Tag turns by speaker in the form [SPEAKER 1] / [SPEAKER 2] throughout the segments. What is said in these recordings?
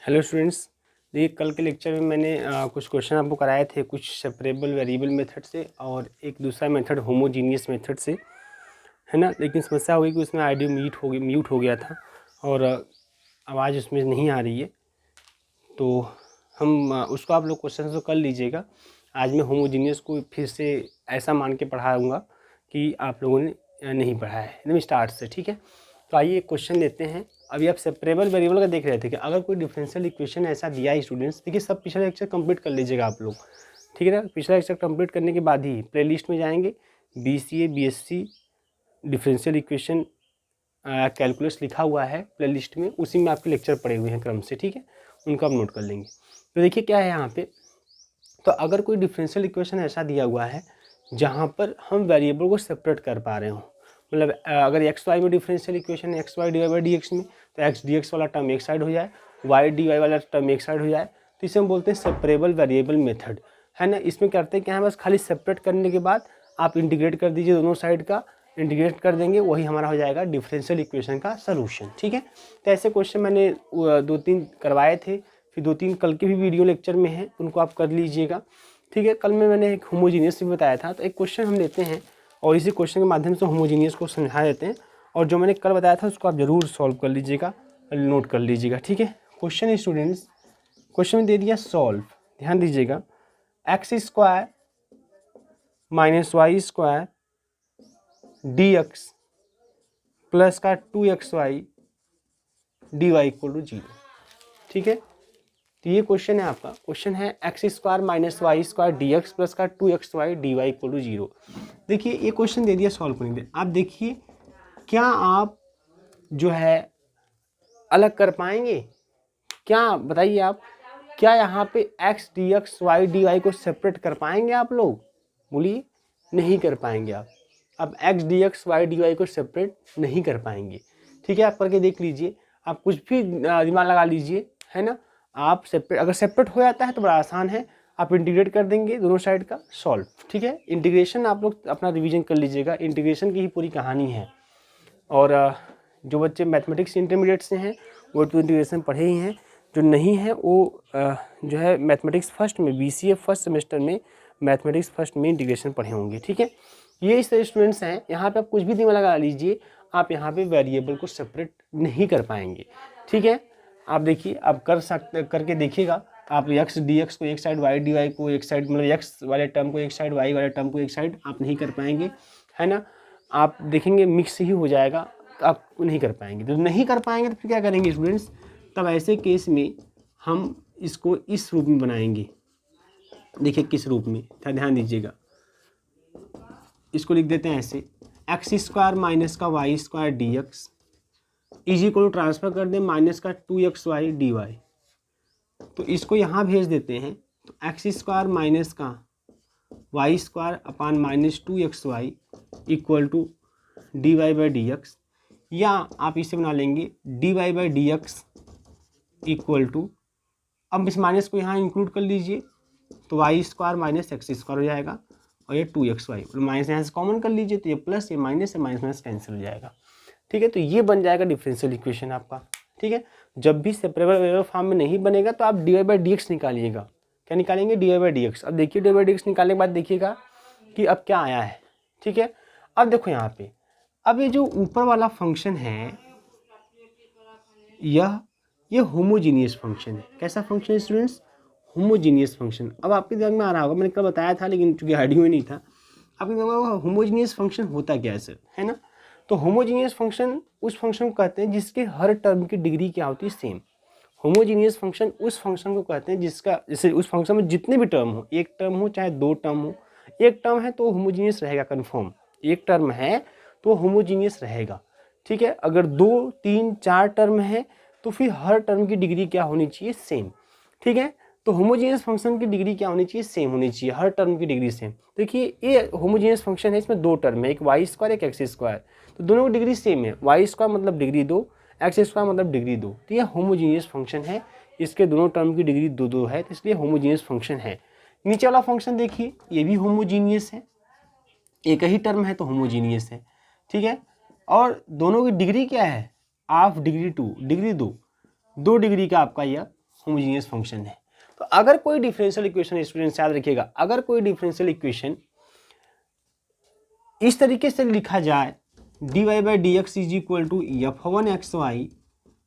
[SPEAKER 1] Hello students, देखिए कल के लेक्चर में मैंने कुछ क्वेश्चन आपको कराए थे, कुछ सेपरेबल वेरिएबल मेथड से और एक दूसरा मेथड होमोजीनियस मेथड से, है ना। लेकिन समस्या हो गई कि उसमें ऑडियो म्यूट हो गया था और आवाज़ उसमें नहीं आ रही है। तो हम उसको आप लोग क्वेश्चन तो कर लीजिएगा। आज मैं होमोजीनियस को फिर से ऐसा मान के पढ़ाऊँगा कि आप लोगों ने नहीं पढ़ा है एकदम स्टार्ट से, ठीक है। तो आइए एक क्वेश्चन लेते हैं। अभी आप सेपरेबल वेरिएबल का देख रहे थे कि अगर कोई डिफरेंशियल इक्वेशन ऐसा दिया है स्टूडेंट्स, देखिए सब पिछला लेक्चर कंप्लीट कर लीजिएगा आप लोग, ठीक है ना। पिछला लेक्चर कंप्लीट करने के बाद ही प्लेलिस्ट में जाएंगे, BCA BSc differential equation calculus लिखा हुआ है प्लेलिस्ट में, उसी में आपके लेक्चर पड़े हुए हैं क्रम से, ठीक है। उनको आप नोट कर लेंगे। तो देखिए क्या है यहाँ पे, तो अगर कोई डिफरेंशियल इक्वेशन ऐसा दिया हुआ है जहाँ पर हम वेरिएबल को सेपरेट कर पा रहे हो, मतलब अगर एक्स वाई में डिफरेंशियल इक्वेशन है X Y D Y by D X में, तो एक्स डी एक्स वाला टर्म एक साइड हो जाए, वाई डी वाई वाला टर्म एक साइड हो जाए, तो इसे हम बोलते हैं सेपरेबल वेरिएबल मेथड, है ना। इसमें करते हैं क्या है, बस खाली सेपरेट करने के बाद आप इंटीग्रेट कर दीजिए, दोनों साइड का इंटीग्रेट कर देंगे, वही हमारा हो जाएगा डिफरेंशियल इक्वेशन का सोल्यूशन, ठीक है। तो ऐसे क्वेश्चन मैंने 2-3 करवाए थे, फिर 2-3 कल के भी वीडियो लेक्चर में हैं, उनको आप कर लीजिएगा, ठीक है। कल में मैंने एक होमोजीनियस भी बताया था, तो एक क्वेश्चन हम लेते हैं और इसी क्वेश्चन के माध्यम से होमोजीनियस को समझा देते हैं, और जो मैंने कल बताया था उसको आप ज़रूर सॉल्व कर लीजिएगा, नोट कर लीजिएगा, ठीक है। क्वेश्चन स्टूडेंट्स, क्वेश्चन में दे दिया सॉल्व, ध्यान दीजिएगा, X square minus Y square D X plus का 2xy D Y equal to 0, ठीक है। तो ये क्वेश्चन है आपका, क्वेश्चन है X square minus Y square D X plus का 2xy D Y equal to 0। देखिए ये क्वेश्चन दे दिया, सॉल्व करने के, आप देखिए क्या आप जो है अलग कर पाएंगे, क्या बताइए आप, क्या यहाँ पे X D x Y D Y को सेपरेट कर पाएंगे आप लोग, बोलिए। नहीं कर पाएंगे आप। अब x D x Y D Y को सेपरेट नहीं कर पाएंगे, ठीक है। आप करके देख लीजिए, आप कुछ भी दिमाग लगा लीजिए, है ना। आप सेपरेट, अगर सेपरेट हो जाता है तो बड़ा आसान है, आप इंटीग्रेट कर देंगे दोनों साइड का, सॉल्व, ठीक है। इंटीग्रेशन आप लोग अपना रिवीजन कर लीजिएगा, इंटीग्रेशन की ही पूरी कहानी है। और जो बच्चे मैथमेटिक्स इंटरमीडिएट से हैं वो तो इंटीग्रेशन पढ़े ही हैं, जो नहीं है वो जो है मैथमेटिक्स फर्स्ट में, BCA फर्स्ट सेमेस्टर में मैथमेटिक्स फर्स्ट में इंटीग्रेशन पढ़े होंगे, ठीक है। ये इस तरह स्टूडेंट्स हैं, यहाँ पे आप कुछ भी दिमाग लगा लीजिए, आप यहाँ पे वेरिएबल को सेपरेट नहीं कर पाएंगे, ठीक है। आप देखिए, आप करके देखिएगा, आप एक्स डी एक्स को एक साइड, वाई डी वाई को एक साइड, मतलब एक्स वाले टर्म को एक साइड, वाई वाले टर्म को एक साइड, आप नहीं कर पाएंगे, है ना। आप देखेंगे मिक्स ही हो जाएगा, तो आप नहीं कर पाएंगे। तो नहीं कर पाएंगे तो फिर क्या करेंगे स्टूडेंट्स, तब ऐसे केस में हम इसको इस रूप में बनाएंगे। देखिए किस रूप में, ध्यान दीजिएगा, इसको लिख देते हैं ऐसे, एक्स स्क्वायर माइनस का y square D x easy को ट्रांसफर कर दें माइनस का 2xy डी वाई। तो इसको यहाँ भेज देते हैं, तो एक्स स्क्वायर माइनस का y square upon minus 2xy equal to d Y by D x, या आप इसे बना लेंगे d Y by D x equal to, अब इस माइनस को यहाँ इंक्लूड कर लीजिए, तो y square minus x square हो जाएगा, और ये 2xy, और माइनस यहाँ से कॉमन कर लीजिए, तो ये प्लस ये माइनस से माइनस माइनस कैंसिल हो जाएगा, ठीक है। तो ये बन जाएगा डिफरेंशियल इक्वेशन आपका, ठीक है। जब भी सेपरेबल वेरिएबल फॉर्म में नहीं बनेगा तो आप d Y by D x निकालिएगा। क्या निकालेंगे, d Y by D x. अब देखिए d Y by D x निकालने के बाद देखिएगा कि अब क्या आया है, ठीक है। अब देखो यहाँ पे, अब ये जो ऊपर वाला फंक्शन है ये होमोजीनियस फंक्शन है। कैसा फंक्शन है स्टूडेंट्स, होमोजीनियस फंक्शन। अब आपके दिमाग में आ रहा होगा, मैंने कल बताया था लेकिन चूंकि आइडिया में नहीं था, आपके दिमाग में होमोजीनियस फंक्शन होता क्या है सर, है ना। तो होमोजीनियस फंक्शन उस फंक्शन को कहते हैं जिसके हर टर्म की डिग्री क्या होती है, सेम। होमोजीनियस फंक्शन उस फंक्शन को कहते हैं जिसका, जैसे उस फंक्शन में जितने भी टर्म हो, एक टर्म हो चाहे दो टर्म हो, एक टर्म है तो होमोजीनियस रहेगा कन्फर्म, एक टर्म है तो होमोजीनियस रहेगा, ठीक है। अगर 2, 3, 4 टर्म है तो फिर हर टर्म की डिग्री क्या होनी चाहिए, सेम, ठीक है। तो होमोजीनियस फंक्शन की डिग्री क्या होनी चाहिए, सेम होनी चाहिए, हर टर्म की डिग्री सेम। देखिए ये होमोजीनियस फंक्शन है, इसमें 2 टर्म है, एक वाई स्क्वायर एक एक्स स्क्वायर, तो दोनों की डिग्री सेम है, वाई स्क्वायर मतलब डिग्री 2, एक्स स्क्वायर मतलब डिग्री 2, तो ये होमोजीनियस फंक्शन है, इसके दोनों टर्म की डिग्री 2-2 है, तो इसलिए होमोजीनियस फंक्शन है। नीचे वाला फंक्शन देखिए, ये भी होमोजीनियस है, एक ही टर्म है तो होमोजीनियस है, ठीक है। और दोनों की डिग्री क्या है, हाफ डिग्री 2, डिग्री 2 डिग्री का आपका यह होमोजीनियस फंक्शन है। तो अगर कोई डिफरेंशियल इक्वेशन, स्टूडेंट्स याद रखिएगा, अगर कोई डिफरेंशियल इक्वेशन इस तरीके से लिखा जाए dy/dx is equal to f1xy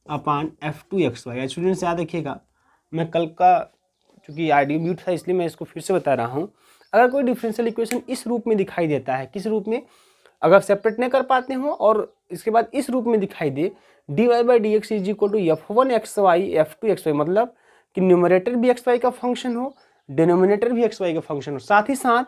[SPEAKER 1] upon f2xy। Students याद रखिएगा, मैं कल का चूँकि ऑडियो म्यूट था इसलिए मैं इसको फिर से बता रहा हूँ। अगर कोई डिफरेंशियल इक्वेशन इस रूप में दिखाई देता है, किस रूप में, अगर सेपरेट नहीं कर पाते हो और इसके बाद इस रूप में दिखाई दे dy/dx is equal to f1xy f2xy, मतलब कि न्यूमरेटर भी xy का फंक्शन हो, डिनोमिनेटर भी xy का फंक्शन हो, साथ ही साथ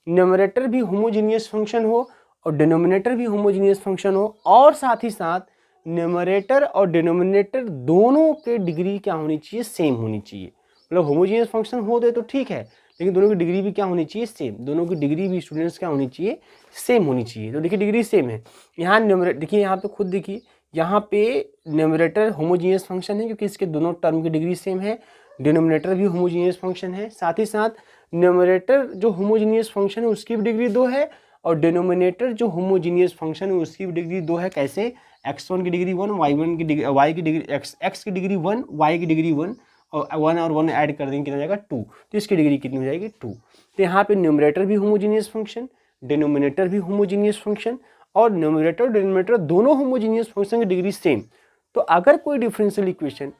[SPEAKER 1] न्यूमरेटर भी होमोजीनियस फंक्शन हो और डिनोमिनेटर भी होमोजीनियस फंक्शन हो, और साथ ही साथ न्यूमरेटर और डिनोमिनेटर दोनों के डिग्री क्या होनी चाहिए, सेम होनी चाहिए। मतलब होमोजीनियस फंक्शन हो दे तो ठीक है, लेकिन दोनों की डिग्री भी क्या होनी चाहिए, सेम। दोनों की डिग्री भी स्टूडेंट्स क्या होनी चाहिए, सेम होनी चाहिए। तो देखिए डिग्री सेम है। यहाँ न्यूमरेटर देखिए, यहाँ पे खुद देखिए, यहाँ पे न्यूमरेटर होमोजीनियस फंक्शन है क्योंकि इसके दोनों टर्म की डिग्री सेम है। डिनोमिनेटर भी होमोजीनियस फंक्शन है, साथ ही साथ न्यूमरेटर जो होमोजीनियस फंक्शन है उसकी भी डिग्री 2 है और डिनोमिनेटर जो होमोजीनियस फंक्शन है उसकी भी डिग्री 2 है। कैसे, x1 की डिग्री 1, y1 की डिग्री, y की डिग्री x की डिग्री 1, y की डिग्री 1 और 1 और 1 ऐड कर देंगे कितना जाएगा 2, तो इसकी डिग्री कितनी हो जाएगी 2। तो यहाँ पे न्यूमरेटर भी होमोजीनियस फंक्शन, डिनोमिनेटर भी होमोजीनियस फंक्शन और न्यूमरेटर और डिनोमिनेटर दोनों होमोजीनियस फंक्शन की डिग्री सेम। तो अगर कोई डिफरेंशियल इक्वेशन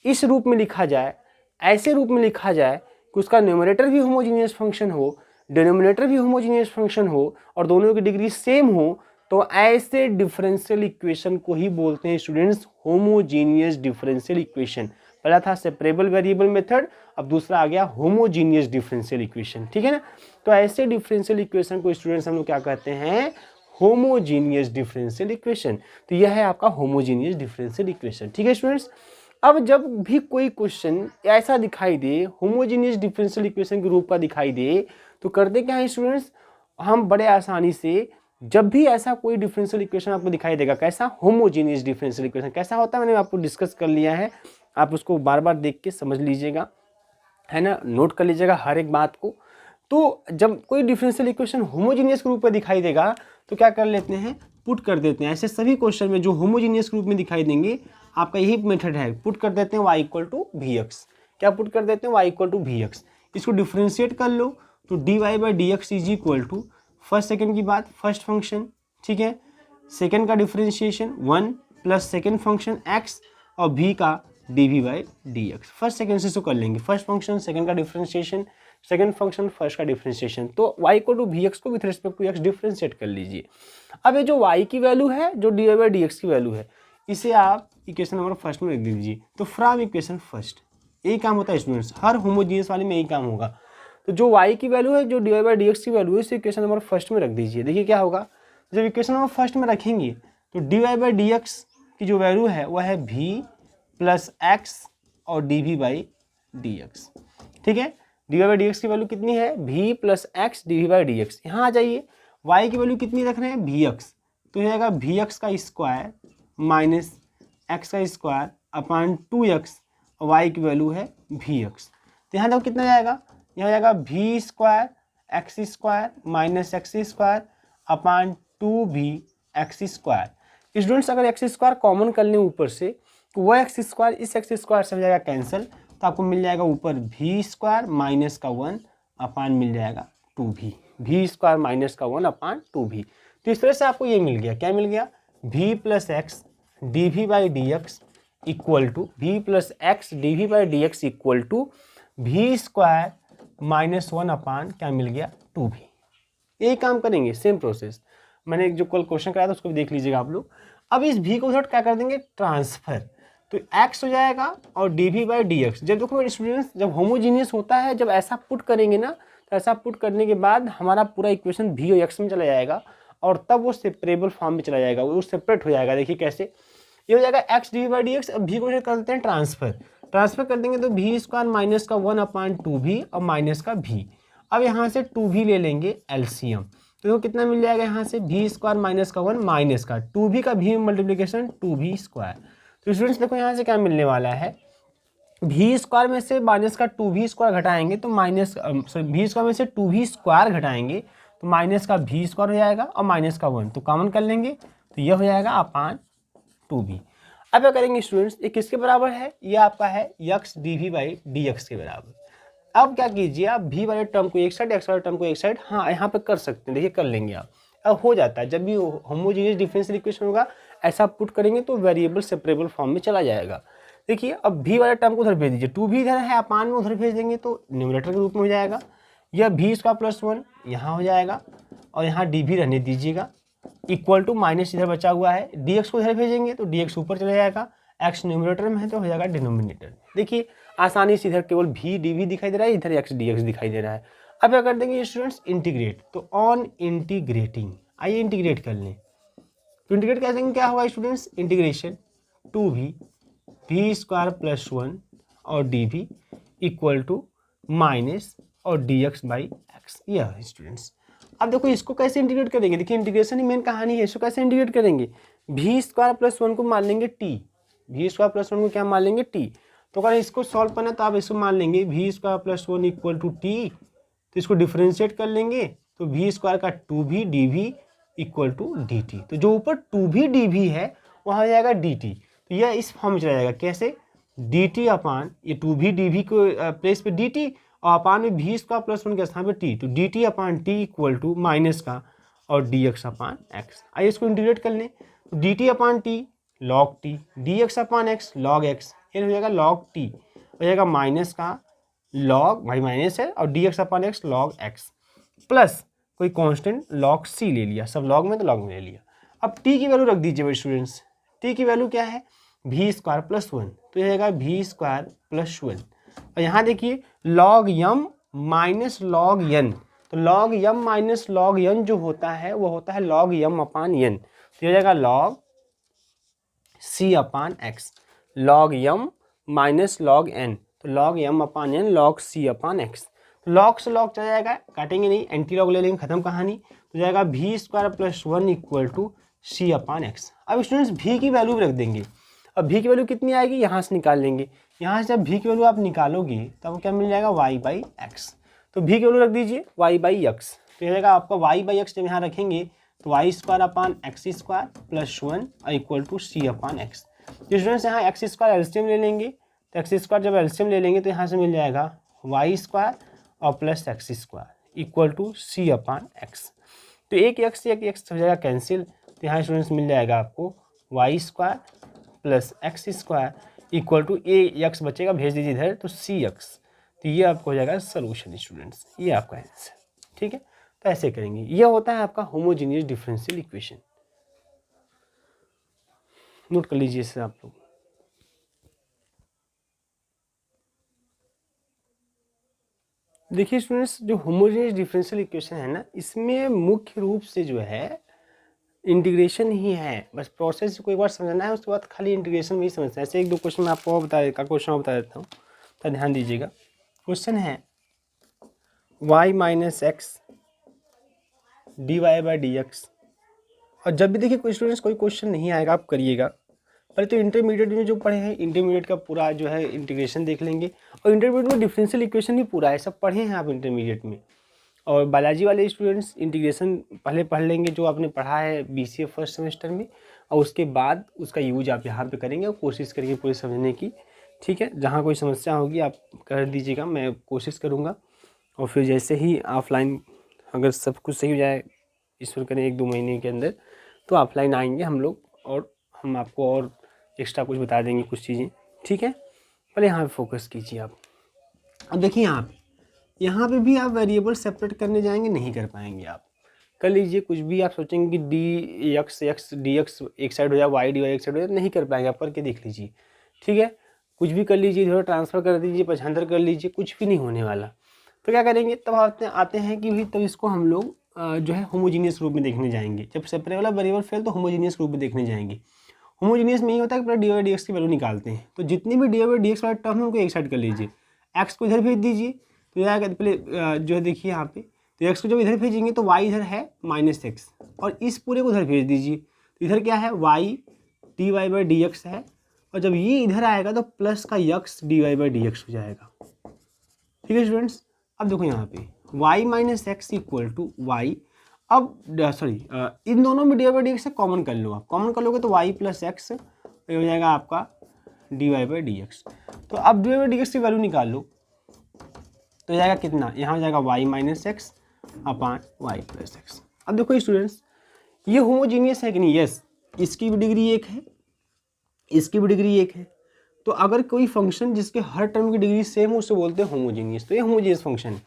[SPEAKER 1] इस रूप में लिखा जाए, ऐसे रूप में लिखा जाए कि उसका न्यूमरेटर भी होमोजीनियस फंक्शन हो, डिनोमिनेटर भी होमोजीनियस फंक्शन हो और दोनों की डिग्री सेम हो, तो ऐसे डिफरेंशियल इक्वेशन को ही बोलते हैं स्टूडेंट्स होमोजीनियस डिफरेंशियल इक्वेशन। पहला था सेपरेबल वेरिएबल मेथड, अब दूसरा आ गया होमोजीनियस डिफरेंशियल इक्वेशन, ठीक है ना। तो ऐसे डिफरेंशियल इक्वेशन को स्टूडेंट्स हम लोग क्या कहते हैं, होमोजीनियस डिफरेंशियल इक्वेशन। तो यह है आपका होमोजीनियस डिफरेंशियल इक्वेशन, ठीक है स्टूडेंट्स। अब जब भी कोई क्वेश्चन ऐसा दिखाई दे, होमोजीनियस डिफरेंशियल इक्वेशन के रूप का दिखाई दे, तो करते क्या है स्टूडेंट्स, हम बड़े आसानी से जब भी ऐसा कोई डिफरेंशियल इक्वेशन आपको दिखाई देगा, कैसा, होमोजीनियस डिफरेंशियल इक्वेशन कैसा होता है, मैंने आपको डिस्कस कर लिया है, आप उसको बार बार देख के समझ लीजिएगा, है ना, नोट कर लीजिएगा हर एक बात को। तो जब कोई डिफरेंशियल इक्वेशन होमोजीनियस के रूप में दिखाई देगा तो क्या कर लेते हैं, पुट कर देते हैं। ऐसे सभी क्वेश्चन में जो होमोजीनियस के रूप में दिखाई देंगे, आपका यही मेथड है, पुट कर देते हैं y equal to v x. क्या पुट कर देते हैं, y equal to v x. इसको डिफ्रेंशिएट कर लो तो dy/dx is equal to, first second की बात, फर्स्ट फंक्शन, ठीक है, सेकंड का differentiation 1 plus second function x और v का dv/dx। फर्स्ट सेकंड से इसको कर लेंगे, फर्स्ट फंक्शन सेकंड का डिफ्रेंशिएशन, सेकंड फंक्शन फर्स्ट का डिफ्रेंशिएशन। तो y equal to v x को with respect to x differentiate कर लीजिए। अब ये जो y की वैल्यू है, जो dy/dx की वैल्यू है, इसे आप इक्वेशन नंबर फर्स्ट में रख दीजिए। तो फ्रॉम इक्वेशन फर्स्ट, यही काम होता है स्टूडेंट्स, हर होमोजीनियस वाले में यही काम होगा। तो जो y की वैल्यू है, जो dy/dx की वैल्यू है, इसे इक्वेशन नंबर फर्स्ट में रख दीजिए। देखिए क्या होगा, जब इक्वेशन नंबर फर्स्ट में रखेंगे तो dy/dx की जो वैल्यू है वह है v प्लस x और dv/dx, ठीक है। dy/dx की वैल्यू कितनी है, v प्लस x dv/dx। यहाँ आ जाइए, y की वैल्यू कितनी रख रहे हैं, vx, तो ये आएगा vx का स्क्वायर माइनस x का स्क्वायर अपान 2x और y की वैल्यू है vx। तो यहाँ देखो कितना जाएगा, यहाँ जाएगा v square x square minus x square upon 2v x square. Students अगर एक्स स्क्वायर कॉमन कर लें ऊपर से, तो वह एक्स स्क्वायर इस एक्स स्क्वायर से हो जाएगा कैंसिल, तो आपको मिल जाएगा ऊपर v स्क्वायर माइनस का 1 अपान मिल जाएगा 2v, v स्क्वायर माइनस का 1 अपान 2v। तो इस तरह से आपको ये मिल गया, क्या मिल गया, v plus x dv/dx equal to v plus x dv/dx equal to v square minus 1 upon क्या मिल गया 2v। यही काम करेंगे, सेम प्रोसेस। मैंने जो कल क्वेश्चन कराया था उसको भी देख लीजिएगा आप लोग। अब इस v को उधर क्या कर देंगे, ट्रांसफर, तो x हो जाएगा और dv/dx। जब देखो स्टूडेंट्स, जब होमोजीनियस होता है, जब ऐसा पुट करेंगे ना, तो ऐसा पुट करने के बाद हमारा पूरा इक्वेशन v और x में चला जाएगा और तब वो सेपरेबल फॉर्म में चला जाएगा, वो सेपरेट हो जाएगा। देखिए कैसे, ये हो जाएगा x dv/dx। अब v को कर देते हैं ट्रांसफर, ट्रांसफर कर देंगे तो v स्क्वायर माइनस का 1 अपान 2v और माइनस का v। अब यहाँ से 2v ले लेंगे एलसीएम, तो देखो कितना मिल जाएगा, यहाँ से v स्क्वायर माइनस का 1 माइनस का 2v का v मल्टीप्लीकेशन 2v स्क्वायर। तो स्टूडेंट्स देखो यहाँ से क्या मिलने वाला है, v स्क्वायर में से माइनस का 2v स्क्वायर घटाएंगे तो माइनस, सॉरी v स्क्वायर में से 2v स्क्वायर घटाएंगे तो माइनस का v स्क्वायर हो जाएगा और माइनस का 1 तो कॉमन कर लेंगे, तो यह हो जाएगा अपान 2v। अब क्या करेंगे स्टूडेंट्स, ये किसके बराबर है, ये आपका है x d v by D x के बराबर। अब क्या कीजिए, आप भी वाले टर्म को एक साइड, एक्स वाले टर्म को एक साइड, हाँ यहाँ पे कर सकते हैं, देखिए कर लेंगे आप। अब हो जाता है, जब भी होमोजेनियस डिफरेंशियल इक्वेशन होगा ऐसा पुट करेंगे तो वेरिएबल सेपरेबल फॉर्म में चला जाएगा। देखिए अब भी वाले टर्म को उधर भेज दीजिए, टू भी इधर है अपान में उधर भेज देंगे तो न्यूमरेटर के रूप में हो जाएगा। यह भी स्क्वायर प्लस 1 यहाँ हो जाएगा और यहाँ डी भी रहने दीजिएगा, इक्वल टू माइनस इधर बचा हुआ है, डी एक्स को इधर भेजेंगे तो डी एक्स ऊपर चला जाएगा, एक्स न्यूमरेटर में है तो हो जाएगा डिनोमिनेटर। देखिए आसानी से इधर केवल भी डी वी दिखाई दे रहा है, इधर एक्स डी एक्स दिखाई दे रहा है। अब क्या कर देंगे स्टूडेंट्स, इंटीग्रेट, तो ऑन इंटीग्रेटिंग, आइए इंटीग्रेट कर लें। तो इंटीग्रेट कर देंगे, क्या होगा स्टूडेंट्स, इंटीग्रेशन टू भी स्क्वायर प्लस 1 और डी भी इक्वल टू माइनस और डी एक्स बाई एक्स, यह है स्टूडेंट्स। अब देखो इसको कैसे इंटीग्रेट करेंगे, देखिए इंटीग्रेशन ही मेन कहानी है, इसको कैसे इंटीग्रेट करेंगे, भी स्क्वायर प्लस 1 को मान लेंगे टी, भी स्क्वायर प्लस 1 को क्या मान लेंगे टी। तो अगर इसको सॉल्व करना तो आप इसको मान लेंगे v square plus 1 equal to t, तो इसको डिफ्रेंशिएट कर लेंगे तो भी स्क्वायर का टू भी डी भी इक्वल टू डी टी, तो जो ऊपर टू भी डी भी है वहाँ हो जाएगा डी टी, तो यह इस फॉर्म में चला जाएगा, कैसे, डी टी अपान ये टू भी डी भी को प्लेस पे डी टी और अपान में भी स्क्वायर प्लस 1 के स्थान पे टी, तो d t upon t equal to minus का और डी एक्स अपान एक्स। आइए इसको इंटीग्रेट कर लें, तो d t upon t log t, d x upon x log x, ये हो जाएगा लॉग टी, हो जाएगा माइनस का लॉग, भाई माइनस है, और D x upon x log x, plus कोई कांस्टेंट लॉग सी ले लिया, सब लॉग में तो लॉग में ले लिया। अब टी की वैल्यू रख दीजिए भाई स्टूडेंट्स, टी की वैल्यू क्या है, भी स्क्वायर प्लस 1, तो ये आएगा भी स्क्वायर प्लस 1, और यहाँ देखिए लॉग यम माइनस लॉग यन, तो लॉग यम माइनस लॉग यन जो होता है वो होता है लॉग यम अपान यन, तो ये जाएगा log c upon x, log यम माइनस लॉग एन, तो लॉग यम अपान N log c upon x, log से लॉग चला जाएगा, काटेंगे नहीं, एंटी लॉग ले लेंगे, खत्म कहानी, तो जाएगा v square plus 1 equal to c upon x. अब स्टूडेंट्स भी की वैल्यू भी रख देंगे, अब भी की वैल्यू कितनी आएगी, यहाँ से निकाल लेंगे, यहाँ से जब भी की वैल्यू आप निकालोगे तब क्या मिल जाएगा, वाई बाई एक्स, तो भी की वैल्यू रख दीजिए वाई बाई एक्स, तो ये जाएगा आपका वाई बाई एक्स, जब यहाँ रखेंगे तो y square upon x square plus 1 equal to c upon x. Students यहाँ एक्स स्क्वायर एलसीएम ले लेंगे, तो एक्स स्क्वायर जब एलसीएम ले लेंगे तो यहाँ से मिल जाएगा वाई स्क्वायर और plus x square equal to c upon x, तो एक एक्स हो जाएगा कैंसिल, तो यहाँ स्टूडेंट्स मिल जाएगा आपको y square plus x square equal to a x बचेगा, भेज दीजिए इधर, तो सी एक्स, तो ये आपको हो जाएगा सोल्यूशन स्टूडेंट्स, ये आपका आंसर, ठीक है। तो ऐसे करेंगे, ये होता है आपका होमोजेनियस डिफरेंशियल इक्वेशन, नोट कर लीजिए इसे आप लोग। देखिए स्टूडेंट्स, जो होमोजेनियस डिफरेंशियल इक्वेशन है ना, इसमें मुख्य रूप से जो है इंटीग्रेशन ही है, बस प्रोसेस को एक बार समझना है, उसके बाद खाली इंटीग्रेशन में ही समझना है। ऐसे एक दो क्वेश्चन मैं आपको क्वेश्चन बता देता हूँ, तो ध्यान दीजिएगा। क्वेश्चन है y minus x d Y by D x, और जब भी देखिए कोई स्टूडेंट्स कोई क्वेश्चन नहीं आएगा आप करिएगा, पहले तो इंटरमीडिएट में जो पढ़े हैं इंटरमीडिएट का पूरा जो है इंटीग्रेशन देख लेंगे, और इंटरमीडिएट में डिफरेंशियल इक्वेशन भी पूरा है, सब पढ़े हैं आप इंटरमीडिएट में। और बायोलॉजी वाले स्टूडेंट्स इंटीग्रेशन पहले पढ़ लेंगे जो आपने पढ़ा है बीसीए फर्स्ट सेमेस्टर में, और उसके बाद उसका यूज आप यहाँ पे करेंगे और कोशिश करेंगे पूरे समझने की, ठीक है। जहाँ कोई समस्या होगी आप कर दीजिएगा, मैं कोशिश करूँगा, और फिर जैसे ही ऑफलाइन अगर सब कुछ सही हो जाए, ईश्वर करें 1-2 महीने के अंदर, तो ऑफलाइन आएंगे हम लोग और हम आपको और एक्स्ट्रा कुछ बता देंगे कुछ चीज़ें, ठीक है। पहले यहाँ पे फोकस कीजिए आप। अब देखिए यहाँ पे भी आप वेरिएबल सेपरेट करने जाएंगे, नहीं कर पाएंगे आप। कर लीजिए कुछ भी, आप सोचेंगे कि डी एक्स डी एक्स एक साइड हो जाए, वाई डी वाई एक साइड हो जाए, नहीं कर पाएंगे आप, करके देख लीजिए, ठीक है। कुछ भी कर लीजिए, इधर ट्रांसफ़र कर दीजिए, 75 कर लीजिए, कुछ भी नहीं होने वाला। तो क्या करेंगे, तब आते हैं कि भाई तब इसको हम लोग जो है होमोजीनियस रूप में देखने जाएंगे। जब सेपरेट वाला वेरिएबल फेल तो होमोजीनियस रूप में देखने जाएंगे। होमोजीनियस में ये होता है कि पहले डी वाई डी एक्स की वैल्यू निकालते हैं, तो जितनी भी डी वाई डी एक्स वाला टर्म है उनको एक साइड कर लीजिए, एक्स को इधर भेज दीजिए, तो यहाँ पहले जो है देखिए यहाँ पे, तो एक्स को जब इधर भेजेंगे तो वाई इधर है माइनस एक्स, और इस पूरे को इधर भेज दीजिए, तो इधर क्या है y D Y by D x है, और जब ये इधर आएगा तो प्लस का x d Y by D x हो जाएगा, ठीक है स्टूडेंट्स। अब देखो यहाँ पे y minus x equal to y, अब सॉरी इन दोनों में d Y by D x common कर लो, आप कॉमन कर लोगे तो वाई प्लस एक्स, तो ये हो जाएगा आपका dy/dx। तो अब dy/dx की वैल्यू निकाल लो, तो जाएगा कितना, यहाँ हो जाएगा y - x अपान y + x। अब देखो स्टूडेंट्स, ये होमोजीनियस है कि नहीं? यस, इसकी भी डिग्री 1 है, इसकी भी डिग्री 1 है। तो अगर कोई फंक्शन जिसके हर टर्म की डिग्री सेम हो उसे बोलते हैं होमोजीनियस। तो ये होमोजीनियस फंक्शन है,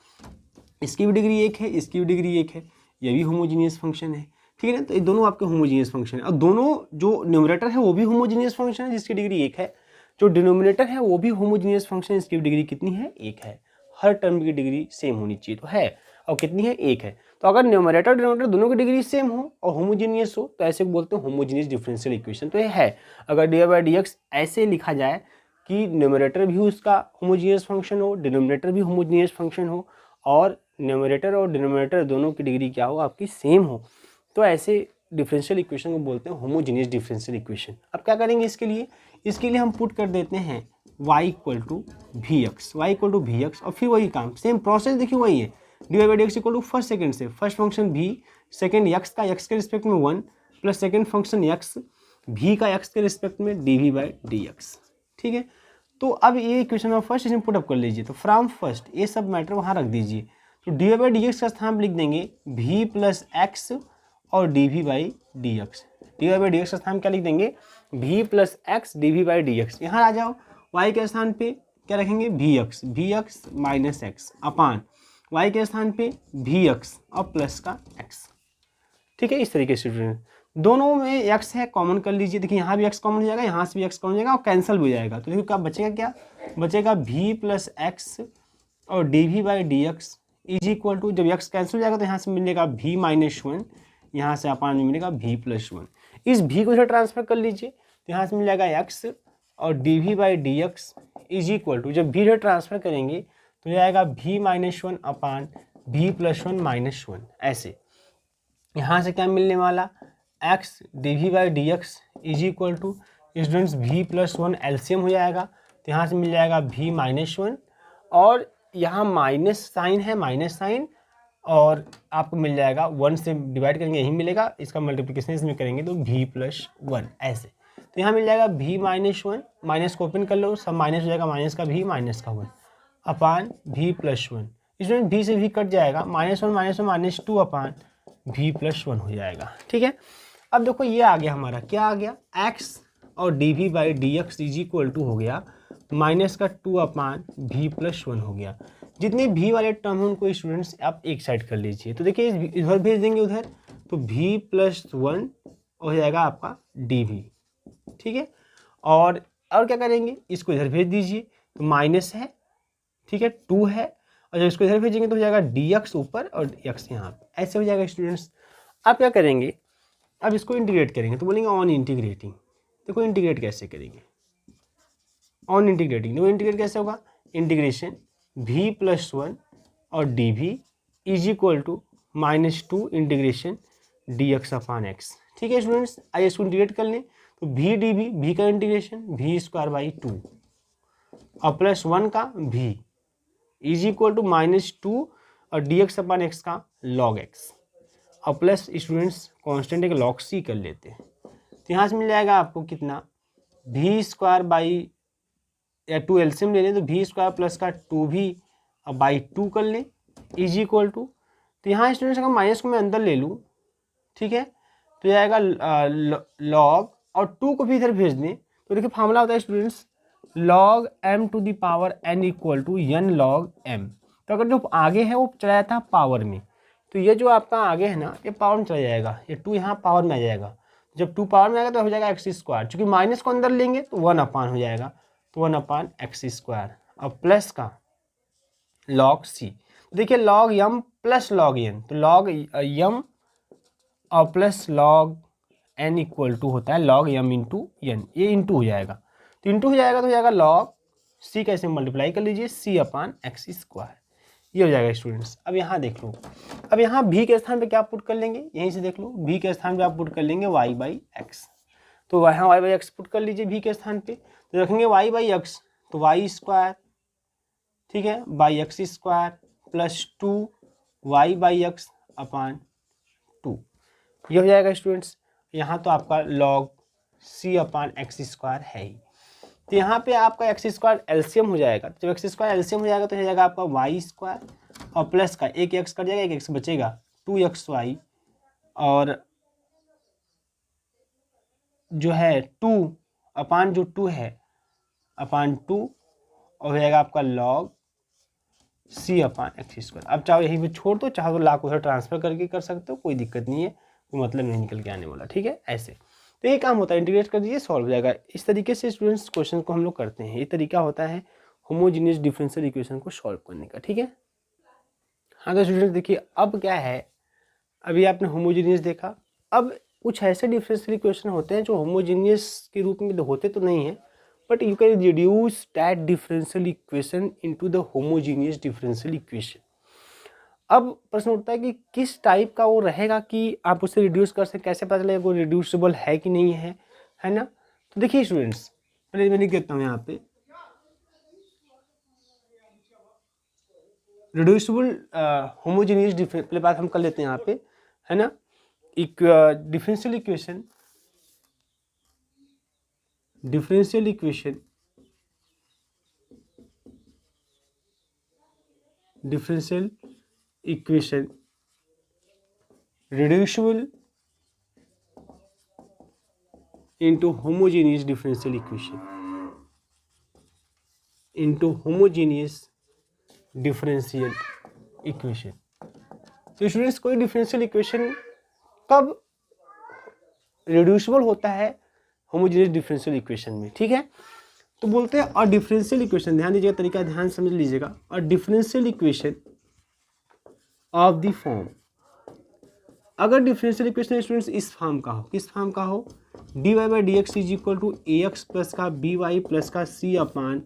[SPEAKER 1] इसकी भी डिग्री 1 है, इसकी भी डिग्री 1 है, ये भी होमोजीनियस फंक्शन है, ठीक है ना। तो ये दोनों आपके होमोजीनियस फंक्शन है, और दोनों जो न्यूमरेटर है वो भी होमोजीनियस फंक्शन है जिसकी डिग्री 1 है, जो डिनोमिनेटर है वो भी होमोजीनियस फंक्शन है जिसकी डिग्री कितनी है? 1 है। हर टर्म की डिग्री सेम होनी चाहिए, तो है, और कितनी है? 1 है। तो अगर न्यूमरेटर डिनोमिनेटर दोनों की डिग्री सेम हो और होमोजीनियस हो तो ऐसे बोलते हैं होमोजीनियस डिफरेंशियल इक्वेशन। तो ये है। अगर dy/dx ऐसे लिखा जाए कि न्यूमरेटर भी उसका होमोजीनियस फंक्शन हो, डिनोमिनेटर भी होमोजीनियस फंक्शन हो, और न्यूमरेटर और डिनोमिनेटर दोनों की डिग्री क्या हो? आपकी सेम हो, तो ऐसे डिफरेंशियल इक्वेशन को बोलते हैं होमोजीनियस डिफरेंशियल इक्वेशन। अब क्या करेंगे इसके लिए हम पुट कर देते हैं y = vx, और फिर वही काम, सेम प्रोसेस देखिए वही है। dy/dx = फर्स्ट सेकंड से, first function v, second x का x के रिस्पेक्ट में 1 plus second function x v का x के रिस्पेक्ट में dv/dx, ठीक है। तो अब ये इक्वेशन ऑफ फर्स्ट इसमें पुटअप कर लीजिए। तो फ्रॉम फर्स्ट ये सब मैटर वहाँ रख दीजिए। तो dy/dx का स्थान लिख देंगे v + x और dv/dx। dy/dx का स्थान क्या लिख देंगे? v + x dv/dx। यहाँ आ जाओ, y के स्थान पे क्या रखेंगे? vx - x अपान y के स्थान पे vx और प्लस का x, ठीक है। इस तरीके से स्टूडेंट दोनों में x है, कॉमन कर लीजिए। देखिए यहाँ भी x कॉमन हो जाएगा, यहाँ से भी x कॉमन हो जाएगा और कैंसिल भी हो जाएगा। तो देखिए क्या बचेगा? क्या बचेगा? v + x और dv/dx इज इक्वल टू, जब x कैंसिल हो जाएगा तो यहाँ से मिलेगा v - 1, यहाँ से अपान में मिलेगा v + 1। इस v को इधर ट्रांसफर कर लीजिए, तो यहाँ से मिल जाएगा x और dv/dx इज इक्वल टू, जब v इधर ट्रांसफर करेंगे तो जाएगा v - 1 अपान v + 1 - 1। ऐसे यहाँ से क्या मिलने वाला? x dv/dx is equal to, students v + 1 LCM हो जाएगा, तो यहाँ से मिल जाएगा v - 1, और यहाँ माइनस साइन है, माइनस साइन, और आपको मिल जाएगा 1 से डिवाइड करेंगे यही मिलेगा, इसका मल्टीप्लिकेशन इसमें करेंगे तो v + 1 ऐसे। तो यहाँ मिल जाएगा v - 1, माइनस को ओपन कर लो, सब माइनस हो जाएगा, माइनस का v माइनस का 1 अपान v + 1। इसमें v से v कट जाएगा, -1 - 2 अपान v + 1 हो जाएगा, ठीक है। अब देखो ये आ गया हमारा, क्या आ गया? x और dv/dx इज इक्वल टू हो गया -2 अपान v + 1 हो गया। जितने v वाले टर्म हैं उनको स्टूडेंट्स आप एक साइड कर लीजिए। तो देखिए इधर भेज देंगे उधर, तो v + 1 हो जाएगा आपका dv, ठीक है। और क्या करेंगे? इसको इधर भेज दीजिए, तो माइनस है, ठीक है, 2 है, और जब इसको इधर भेजेंगे तो हो जाएगा dx ऊपर और x यहाँ पे, ऐसे हो जाएगा स्टूडेंट्स। अब क्या करेंगे? अब इसको इंटीग्रेट करेंगे, तो बोलेंगे ऑन इंटीग्रेटिंग। देखो इंटीग्रेट कैसे करेंगे? ऑन इंटीग्रेटिंग, देखो इंटीग्रेट कैसे होगा? इंटीग्रेशन v + 1 और dv is equal to -2 integration dx upon x, ठीक है स्टूडेंट्स। आइए इसको इंटीग्रेट कर लें, तो v dv, v का इंटीग्रेशन v² 2 और प्लस 1 का v इज इक्वल टू -2 और dx अपान x का log x, और प्लस स्टूडेंट्स कांस्टेंट एक log c कर लेते हैं। तो यहाँ से मिल जाएगा आपको कितना? v² या 2 एलसीएम ले लें, तो v² प्लस का 2v/2 कर लें इज इक्वल टू, तो यहाँ स्टूडेंट्स अगर माइनस को मैं अंदर ले लूँ, ठीक है, तो जाएगा log, और 2 को भी इधर भेज दें, तो देखिए फार्मूला होता है students log m⁴n equal to n log m। तो अगर जो आगे है वो चला जाता है पावर में, तो ये जो आपका आगे है ना, ये पावर में चला जाएगा, ये 2 यहाँ पावर में आ जाएगा। जब 2 पावर में आएगा तो हो जाएगा x², चूँकि माइनस को अंदर लेंगे तो 1 अपान हो जाएगा, तो 1 अपान x² और प्लस का log c। देखिए log m plus log n, तो log m और plus log n equal to होता है log m इंटू n, ये इंटू हो जाएगा, तो इंटू हो जाएगा तो हो जाएगा log c, कैसे मल्टीप्लाई कर लीजिए c अपान x², ये हो जाएगा स्टूडेंट्स। अब यहाँ देख लो, अब यहाँ v के स्थान पे क्या पुट कर लेंगे? यहीं से देख लो, v के स्थान पे आप पुट कर लेंगे y/x, तो यहाँ y/x पुट कर लीजिए v के स्थान पे, तो रखेंगे y/x, तो y², ठीक है, x² प्लस 2y/x अपान 2, ये हो जाएगा स्टूडेंट्स। यहाँ तो आपका log सी अपान एक्स स्क्वायर है ही। तो यहाँ पे आपका एक्स स्क्वायर एलसीएम हो जाएगा। जब एक्स स्क्वायर एलसीएम हो जाएगा तो हो जाएगा आपका वाई स्क्वायर और प्लस का एक एक्स कट जाएगा, एक एक्स बचेगा 2xy और जो है 2 अपान जो 2 है अपान 2 और हो जाएगा आपका log सी अपान एक्स स्क्वायर। अब चाहो यहीं पे छोड़ दो, चाहो तो ला को उधर ट्रांसफर करके कर सकते हो, कोई दिक्कत नहीं है, कोई मतलब नहीं निकल के आने वाला। ठीक है, ऐसे तो ये काम होता है, इंटीग्रेट कर दीजिए सॉल्व हो जाएगा। इस तरीके से स्टूडेंट्स क्वेश्चन को हम लोग करते हैं। ये तरीका होता है होमोजीनियस डिफरेंशियल इक्वेशन को सॉल्व करने का। ठीक है, हाँ तो स्टूडेंट्स देखिए अब क्या है, अभी आपने होमोजीनियस देखा, अब कुछ ऐसे डिफरेंशियल इक्वेशन होते हैं जो होमोजीनियस के रूप में होते तो नहीं है, but you can reduce that differential equation into the homogeneous differential equation. अब प्रश्न उठता है कि किस टाइप का वो रहेगा कि आप उसे रिड्यूस कर सकें, कैसे पता चलेगा वो रिड्यूसिबल है कि नहीं है ना। तो देखिए स्टूडेंट्स, पहले मैं लिख देता हूँ यहाँ पे रिड्यूसिबल होमोजीनियस डिफरेंस, पहले बात हम कर लेते हैं यहाँ पे, है ना। एक differential equation reducible into homogeneous differential equation तो स्टूडेंट्स कोई डिफरेंशियल इक्वेशन कब रिड्यूसिबल होता है होमोजेनियस डिफरेंशियल इक्वेशन में। ठीक है, तो बोलते हैं और डिफरेंशियल इक्वेशन, ध्यान दीजिएगा, तरीका ध्यान समझ लीजिएगा, और differential equation of the form, अगर डिफरेंशियल इक्वेशन स्टूडेंट्स इस फॉर्म का हो, किस फॉर्म का हो, d Y by D x is equal to a x plus का बी वाई प्लस का c upon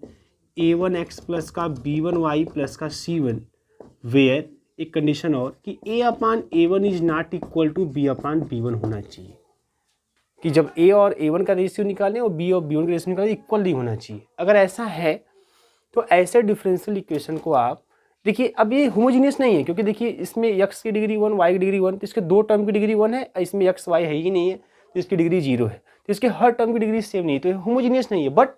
[SPEAKER 1] a one x plus का बी वन वाई प्लस का सी वन, वेयर एक कंडीशन और कि a upon a one is not equal to b upon b one होना चाहिए, कि जब ए और ए वन का रेशियो निकालें और बी और बी वन का रेशियो निकालें इक्वल नहीं होना चाहिए। अगर ऐसा है तो ऐसे डिफरेंशियल इक्वेशन को आप देखिए, अब ये होमोजीनियस नहीं है क्योंकि देखिए इसमें x की डिग्री 1 y की डिग्री 1, तो इसके दो टर्म की डिग्री 1 है, इसमें x y है ही नहीं है तो इसकी डिग्री 0 है, तो इसके हर टर्म की डिग्री सेम नहीं है, तो ये होमोजीनियस नहीं है। बट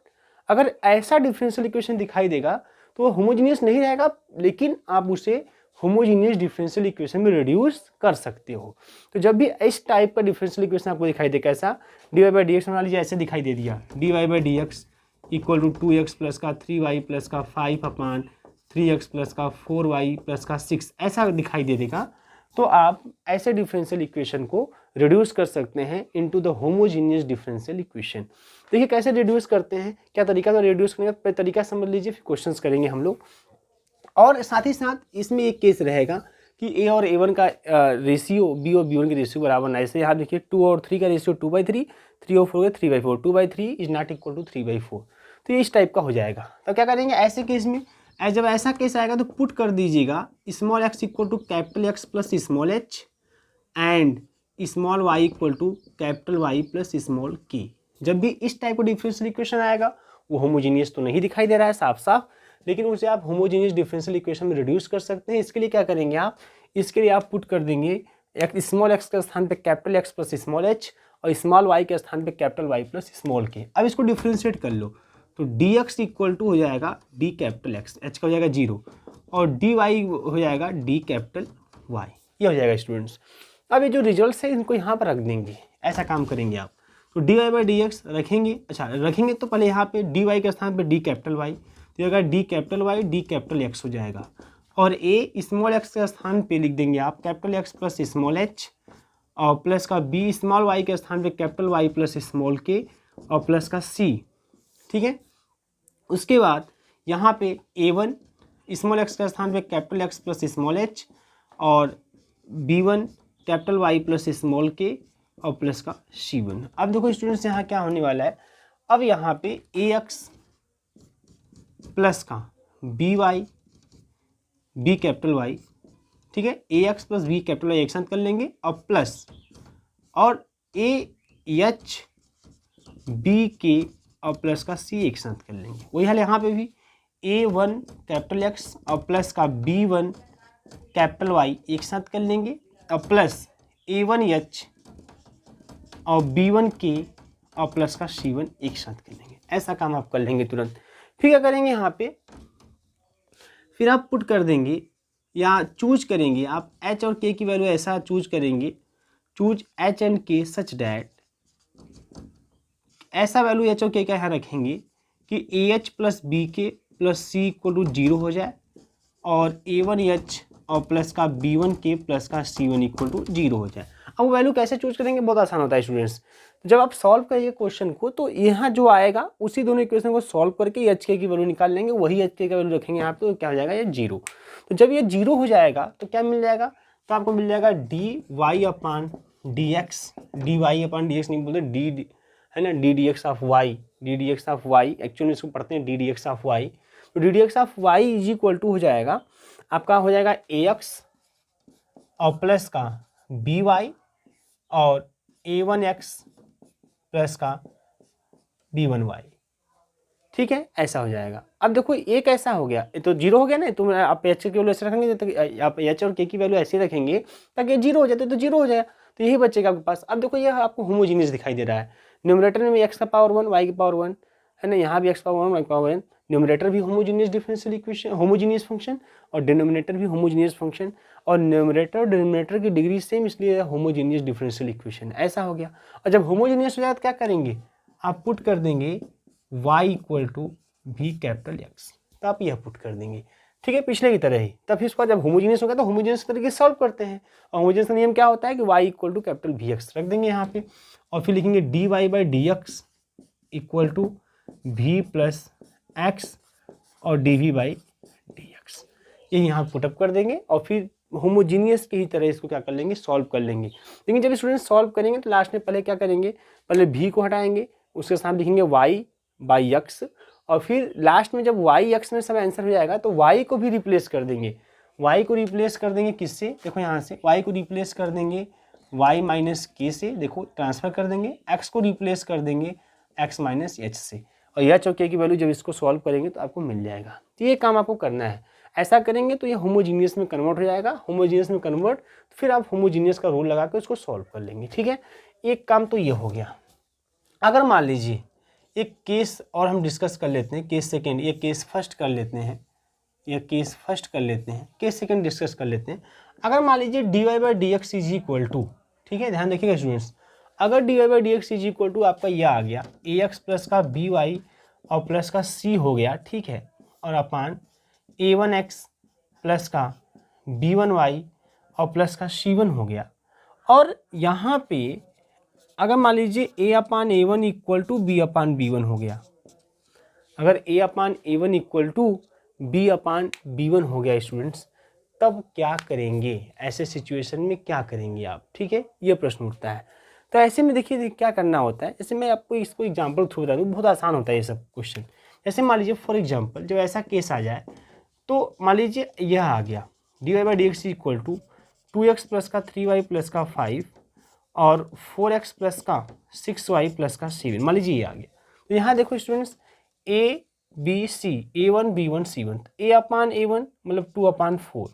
[SPEAKER 1] अगर ऐसा डिफरेंशियल इक्वेशन दिखाई देगा तो वो होमोजीनियस नहीं रहेगा, लेकिन आप उसे होमोजीनियस डिफरेंशियल इक्वेशन में रिड्यूस कर सकते हो। तो जब भी इस टाइप का डिफरेंशियल इक्वेशन आपको दिखाई दे, कैसा, d Y by D x बना लीजिए, ऐसे दिखाई दे दिया, d Y by D x equal to 2x plus का 3y प्लस का 5 अपान 3x प्लस का 4y प्लस का 6, ऐसा दिखाई दे देगा, तो आप ऐसे डिफरेंशियल इक्वेशन को रिड्यूस कर सकते हैं into the homogeneous differential equation. देखिए कैसे रिड्यूस करते हैं, क्या तरीका, तो रिड्यूस करने का तरीका समझ लीजिए, फिर क्वेश्चंस करेंगे हम लोग। और साथ ही साथ इसमें एक केस रहेगा कि ए और ए वन का रेशियो बी और बी वन के रेशियो बराबर ना, ऐसे यहाँ देखिए 2 और 3 का रेशियो 2/3, 3 और 4 का 3/4, 2/3 इज नॉट इक्वल टू 3/4, तो ये इस टाइप का हो जाएगा। तो क्या करेंगे ऐसे केस में, जब ऐसा केस आएगा तो पुट कर दीजिएगा small x equal to capital x plus small h and small y equal to capital y plus small k. जब भी इस टाइप का डिफरेंशियल इक्वेशन आएगा वो होमोजीनियस तो नहीं दिखाई दे रहा है साफ साफ, लेकिन उसे आप होमोजीनियस डिफरेंशियल इक्वेशन में रिड्यूस कर सकते हैं। इसके लिए क्या करेंगे आप, इसके लिए आप पुट कर देंगे स्मॉल x के स्थान पे capital x plus small H और स्मॉल y के स्थान पे कैपिटल वाई प्लस स्मॉल के। अब इसको डिफ्रेंशिएट कर लो तो dx इक्वल टू हो जाएगा d कैपिटल एक्स, h का हो जाएगा 0 और dy हो जाएगा d कैपिटल y, ये हो जाएगा स्टूडेंट्स। अब ये जो रिजल्ट्स है इनको यहाँ पर रख देंगे, ऐसा काम करेंगे आप, तो dy बाई डी एक्स रखेंगे, अच्छा रखेंगे तो पहले यहाँ पे dy के स्थान पे d कैपिटल y, तो होगा d capital y d capital x हो जाएगा, और a स्मॉल x के स्थान पे लिख देंगे आप capital x plus small h और प्लस का b स्मॉल y के स्थान पे capital y plus small k और प्लस का c। ठीक है, उसके बाद यहाँ पे a1 स्मॉल x के स्थान पे capital x plus small h और b1 capital y plus small k और प्लस का c1। अब देखो स्टूडेंट्स यहाँ क्या होने वाला है, अब यहाँ पे ax प्लस का by b कैपिटल y, ठीक है, ax plus b capital y एक साथ कर लेंगे और प्लस और ah b के और प्लस का c एक साथ कर लेंगे। वही हाल यहाँ पे भी a1 कैपिटल x और प्लस का b1 कैपिटल y एक साथ कर लेंगे और प्लस a1h और b1k और प्लस का C1 एक साथ कर लेंगे। ऐसा काम आप कर लेंगे तुरंत। फिर क्या करेंगे यहाँ पे, फिर आप पुट कर देंगे या चूज करेंगे आप H और K की वैल्यू ऐसा चूज करेंगे, choose H and K such that, ऐसा वैल्यू H और K का यहाँ रखेंगे कि AH plus BK plus C equal to 0 हो जाए और A1H और प्लस का B1K प्लस का C1 इक्वल टू 0 हो जाए। अब वो वैल्यू कैसे चूज करेंगे, बहुत आसान होता है स्टूडेंट्स। जब आप सॉल्व करिए क्वेश्चन को तो यहाँ जो आएगा उसी दोनों इक्वेशन को सॉल्व करके एच के की वैल्यू निकाल लेंगे, वही एच के का वैल्यू रखेंगे यहाँ पे, तो क्या हो जाएगा ये 0। तो जब ये 0 हो जाएगा तो क्या मिल जाएगा, तो आपको मिल जाएगा dy अपान dx, dy अपान dx नहीं बोलते डी है ना, d d x of y, d d x of y, actually इसको पढ़ते हैं d d x of y. तो d d x of y is equal to हो जाएगा आपका, हो जाएगा AX और प्लस का BY और A1X प्लस का B1Y। ठीक है, ऐसा हो जाएगा। अब देखो ये कैसा हो गया, ये तो 0 हो गया ना, तो आप H की वैल्यू ऐसे रखेंगे, तो आप H और K की वैल्यू ऐसे रखेंगे ताकि 0 हो जाए, तो 0 हो जाएगा, तो यही बचेगा आपके पास। अब देखो ये आपको होमोजीनियस दिखाई दे रहा है, न्यूमरेटर में x का पावर 1 y की पावर 1 है ना, यहाँ भी x power 1 y power 1, numerator भी homogeneous differential equation, homogeneous function, और डिनोमिनेटर भी होमोजीनियस फंक्शन, और न्यूमरेटर और डिनोमिनेटर की डिग्री सेम, इसलिए होमोजीनियस डिफरेंशियल इक्वेशन ऐसा हो गया। और जब होमोजीनियस हो जाए तो क्या करेंगे, आप पुट कर देंगे y equal to v capital X, तो आप यह पुट कर देंगे। ठीक है, पिछले की तरह ही। तब फिर उसका जब होमोजीनियस होगा तो होमोजीनियस तरीके से सॉल्व करते हैं, और होमोजीनियस का नियम क्या होता है कि y equal to capital VX रख देंगे यहाँ पे, और फिर लिखेंगे dy by dx equal to v plus x और dv बाई dx, ये यहाँ पुटअप कर देंगे, और फिर होमोजीनियस की ही तरह इसको क्या कर लेंगे, सॉल्व कर लेंगे। लेकिन जब स्टूडेंट सॉल्व करेंगे तो लास्ट में पहले क्या करेंगे, पहले v को हटाएंगे, उसके साथ लिखेंगे y बाई x, और फिर लास्ट में जब y x में सब आंसर हो जाएगा तो y को भी रिप्लेस कर देंगे। y को रिप्लेस कर देंगे किससे, देखो यहाँ से y को रिप्लेस कर देंगे y माइनस के से, देखो ट्रांसफर कर देंगे, x को रिप्लेस कर देंगे x माइनस एच से, और एच और के की वैल्यू जब इसको सॉल्व करेंगे तो आपको मिल जाएगा। तो ये काम आपको करना है, ऐसा करेंगे तो ये होमोजीनियस में कन्वर्ट हो जाएगा, होमोजीनियस में कन्वर्ट, फिर आप होमोजीनियस का रूल लगा कर उसको सॉल्व कर लेंगे। ठीक है, एक काम तो ये हो गया। अगर मान लीजिए एक केस और हम डिस्कस कर लेते हैं, केस सेकेंड, ये केस फर्स्ट कर लेते हैं, ये केस फर्स्ट कर लेते हैं, केस सेकेंड डिस्कस कर लेते हैं। अगर मान लीजिए dy by D x is equal to, ठीक है ध्यान देखिएगा स्टूडेंट्स, अगर dy by D x is equal to आपका यह आ गया ax प्लस का by और प्लस का c हो गया, ठीक है, और अपान a1x प्लस का b1y और प्लस का c1 हो गया। और यहाँ पे अगर मान लीजिए a upon a1 equal to b upon b1 हो गया, अगर a upon a1 equal to b upon b1 हो गया स्टूडेंट्स, तब क्या करेंगे, ऐसे सिचुएशन में क्या करेंगे आप। ठीक है, ये प्रश्न उठता है। तो ऐसे में देखिए क्या करना होता है, जैसे मैं आपको इसको एग्जांपल थ्रू बता दूँ, बहुत आसान होता है ये सब क्वेश्चन। जैसे मान लीजिए फॉर एग्जांपल जब ऐसा केस आ जाए, तो मान लीजिए यह आ गया dy by D x equal to 2x plus का 3y प्लस का 5 और 4x प्लस का 6y प्लस का 7, मान लीजिए ये आ गया। तो यहाँ देखो students a b c a1 b1 c1, a upon a1 मतलब 2 अपान 4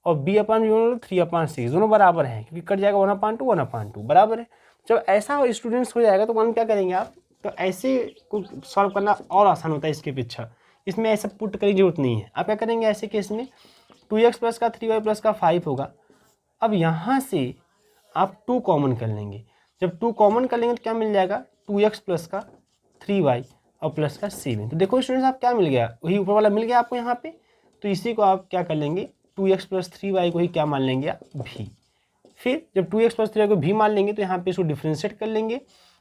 [SPEAKER 1] और b अपान b1 मतलब 3 अपान 6, दोनों बराबर हैं क्योंकि कट जाएगा 1 अपान 2 1 अपान 2 बराबर है। जब ऐसा स्टूडेंट्स हो जाएगा तो मान क्या करेंगे आप, तो ऐसे को सॉल्व करना और आसान होता है इसके पीछे, इसमें ऐसा पुट करने की जरूरत नहीं है। आप क्या करेंगे ऐसे केस में 2x प्लस का 3y प्लस का 5 होगा। अब यहाँ से आप 2 कॉमन कर लेंगे, जब 2 कॉमन कर लेंगे तो क्या मिल जाएगा 2x प्लस का 3y और प्लस का 7। तो देखो स्टूडेंट्स आप क्या मिल गया, वही ऊपर वाला मिल गया आपको यहाँ पे, तो इसी को आप क्या कर लेंगे 2x प्लस 3y को ही क्या मान लेंगे आप v। फिर जब 2x प्लस 3y को v मान लेंगे तो यहाँ पे इसको डिफ्रेंशिएट कर लेंगे,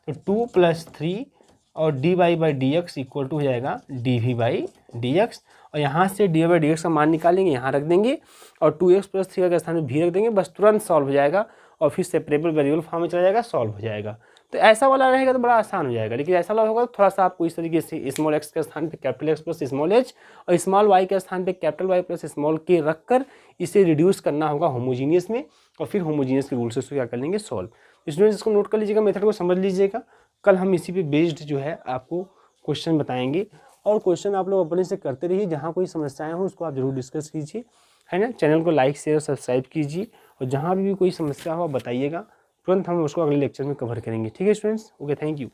[SPEAKER 1] तो 2 प्लस 3 और dy by D x equal to हो जाएगा dv बाई डी एक्स, और यहाँ से dy बाई डी एक्स का मान निकालेंगे, यहाँ रख देंगे और 2x प्लस 3y के स्थान में v रख देंगे, बस तुरंत सॉल्व हो जाएगा और फिर सेपरेबल वेरिएबल फॉर्म में चला जाएगा, सॉल्व हो जाएगा। तो ऐसा वाला रहेगा तो बड़ा आसान हो जाएगा, लेकिन ऐसा वाला होगा तो थोड़ा सा आपको इस तरीके से स्मॉल x के स्थान पे capital x plus small h और स्मॉल y के स्थान पे capital y plus small k रख कर इसे रिड्यूस करना होगा होमोजीनियस में, और फिर होमोजीनियस के रूल से उसको क्या कर लेंगे सॉल्व। स्टूडेंट्स इसको नोट कर लीजिएगा, मेथड को समझ लीजिएगा। कल हम इसी पे बेस्ड जो है आपको क्वेश्चन बताएंगे, और क्वेश्चन आप लोग अपने से करते रहिए, जहाँ कोई समस्याएं हो उसको आप जरूर डिस्कस कीजिए, है ना। चैनल को लाइक शेयर सब्सक्राइब कीजिए, और जहाँ भी कोई समस्या हो बताइएगा, तुरंत हम उसको अगले लेक्चर में कवर करेंगे। ठीक है स्टूडेंट्स, ओके, थैंक यू।